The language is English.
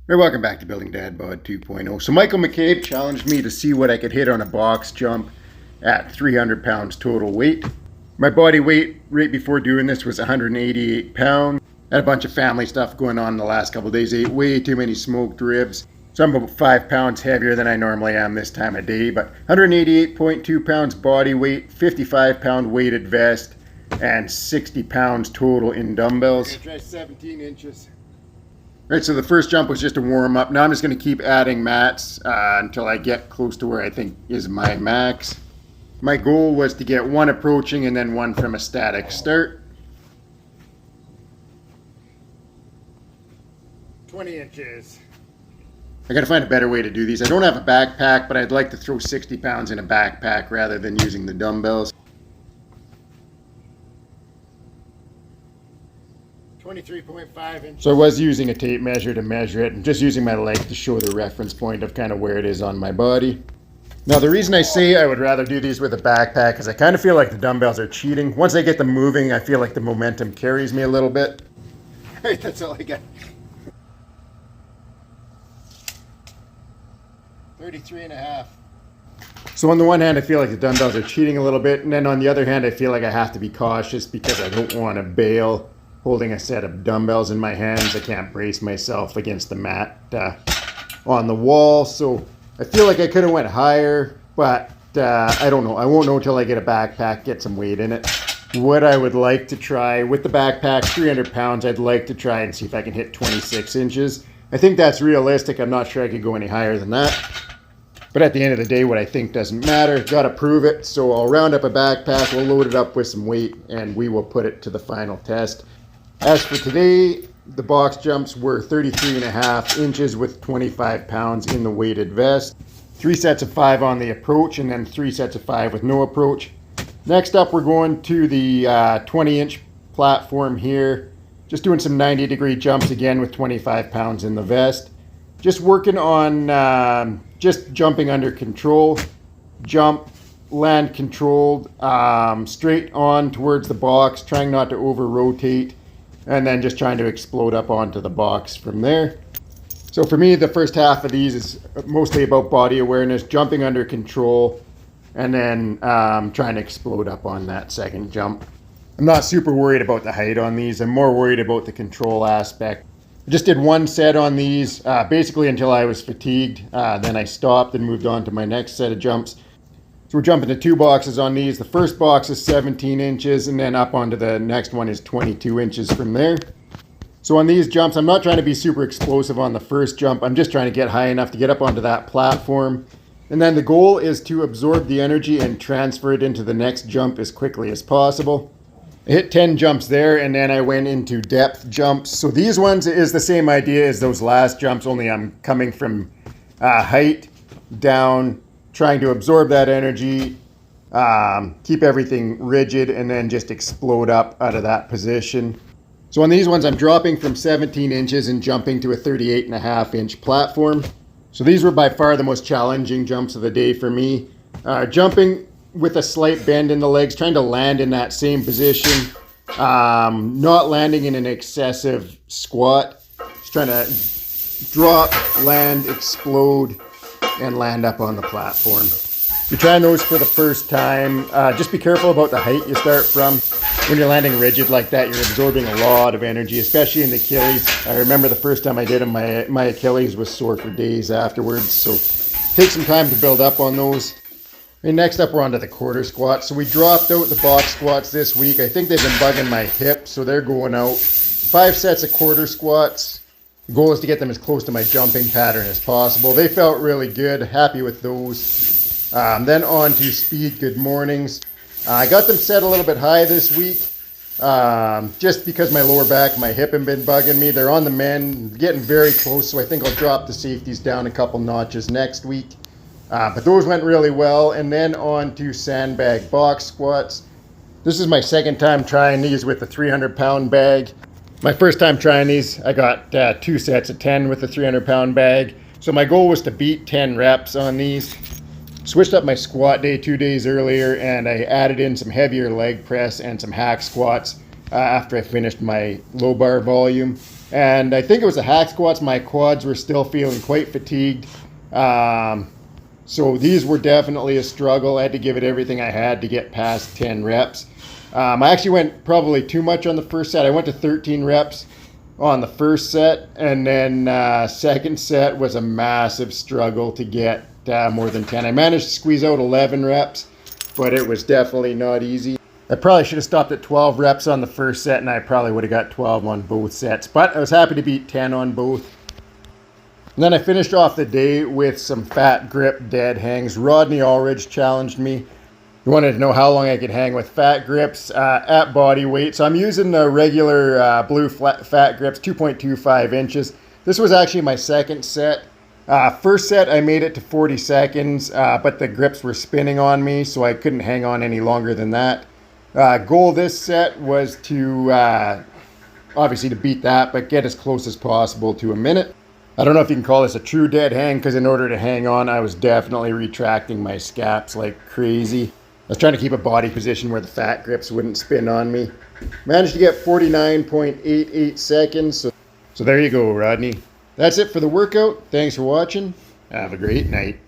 Hey, welcome back to Building Dad Bod 2.0. So Michael McCabe challenged me to see what I could hit on a box jump at 300 pounds total weight. My body weight right before doing this was 188 pounds. I had a bunch of family stuff going on the last couple of days. Ate way too many smoked ribs. So I'm about 5 pounds heavier than I normally am this time of day. But 188.2 pounds body weight, 55 pound weighted vest, and 60 pounds total in dumbbells. Try 17 inches. Right, so the first jump was just a warm up. Now I'm just going to keep adding mats until I get close to where I think is my max. My goal was to get one approaching and then one from a static start. 20 inches. I got to find a better way to do these. I don't have a backpack, but I'd like to throw 60 pounds in a backpack rather than using the dumbbells. 23.5 inches. So I was using a tape measure to measure it and just using my leg to show the reference point of kind of where it is on my body. Now the reason I say I would rather do these with a backpack is I kind of feel like the dumbbells are cheating. Once I get them moving, I feel like the momentum carries me a little bit. Alright, that's all I got. 33.5. So on the one hand, I feel like the dumbbells are cheating a little bit, and then on the other hand, I feel like I have to be cautious because I don't want to bail holding a set of dumbbells in my hands. I can't brace myself against the mat on the wall. So I feel like I could have went higher, but I don't know. I won't know until I get a backpack, get some weight in it. What I would like to try with the backpack, 300 pounds, I'd like to try and see if I can hit 26 inches. I think that's realistic. I'm not sure I could go any higher than that. But at the end of the day, what I think doesn't matter. Got to prove it. So I'll round up a backpack, we'll load it up with some weight, and we will put it to the final test. As for today, the box jumps were 33.5 inches with 25 pounds in the weighted vest. 3 sets of 5 on the approach and then 3 sets of 5 with no approach. Next up, we're going to the 20-inch platform here. Just doing some 90-degree jumps again with 25 pounds in the vest. Just working on just jumping under control. Jump, land controlled, straight on towards the box, trying not to over-rotate. And then just trying to explode up onto the box from there. So for me, the first half of these is mostly about body awareness, jumping under control, and then trying to explode up on that second jump. I'm not super worried about the height on these. I'm more worried about the control aspect. I just did one set on these, basically until I was fatigued. Then I stopped and moved on to my next set of jumps. So we're jumping to 2 boxes on these. The first box is 17 inches, and then up onto the next one is 22 inches from there. So on these jumps, I'm not trying to be super explosive on the first jump. I'm just trying to get high enough to get up onto that platform. And then the goal is to absorb the energy and transfer it into the next jump as quickly as possible. I hit 10 jumps there, and then I went into depth jumps. So these ones is the same idea as those last jumps, only I'm coming from height down, trying to absorb that energy, keep everything rigid, and then just explode up out of that position. So on these ones, I'm dropping from 17 inches and jumping to a 38.5 inch platform. So these were by far the most challenging jumps of the day for me. Jumping with a slight bend in the legs, trying to land in that same position, not landing in an excessive squat, just trying to drop, land, explode, and land up on the platform. If you're trying those for the first time, just be careful about the height you start from. When you're landing rigid like that, you're absorbing a lot of energy, especially in the Achilles. I remember the first time I did them, my Achilles was sore for days afterwards, so take some time to build up on those. And next up, we're on to the quarter squats. So we dropped out the box squats this week. I think they've been bugging my hip, so they're going out. 5 sets of quarter squats. The goal is to get them as close to my jumping pattern as possible. They felt really good. Happy with those. Then on to speed good mornings. I got them set a little bit high this week. Just because my lower back, my hip have been bugging me. They're on the mend, getting very close, so I think I'll drop the safeties down a couple notches next week. But those went really well. And then on to sandbag box squats. This is my second time trying these with the 300-pound bag. My first time trying these, I got 2 sets of 10 with the 300-pound bag. So my goal was to beat 10 reps on these. Switched up my squat day 2 days earlier, and I added in some heavier leg press and some hack squats after I finished my low bar volume. And I think it was the hack squats. My quads were still feeling quite fatigued. So these were definitely a struggle. I had to give it everything I had to get past 10 reps. I actually went probably too much on the first set. I went to 13 reps on the first set, and then second set was a massive struggle to get more than 10. I managed to squeeze out 11 reps, but it was definitely not easy. I probably should have stopped at 12 reps on the first set, and I probably would have got 12 on both sets, but I was happy to beat 10 on both. And then I finished off the day with some fat grip dead hangs. Rodney Allridge challenged me. He wanted to know how long I could hang with fat grips at body weight. So I'm using the regular blue fat grips, 2.25 inches. This was actually my second set. First set I made it to 40 seconds, but the grips were spinning on me, so I couldn't hang on any longer than that. Goal this set was to, obviously to beat that, but get as close as possible to a minute. I don't know if you can call this a true dead hang, because in order to hang on, I was definitely retracting my scaps like crazy. I was trying to keep a body position where the fat grips wouldn't spin on me. Managed to get 49.88 seconds. So there you go, Rodney. That's it for the workout. Thanks for watching. Have a great night.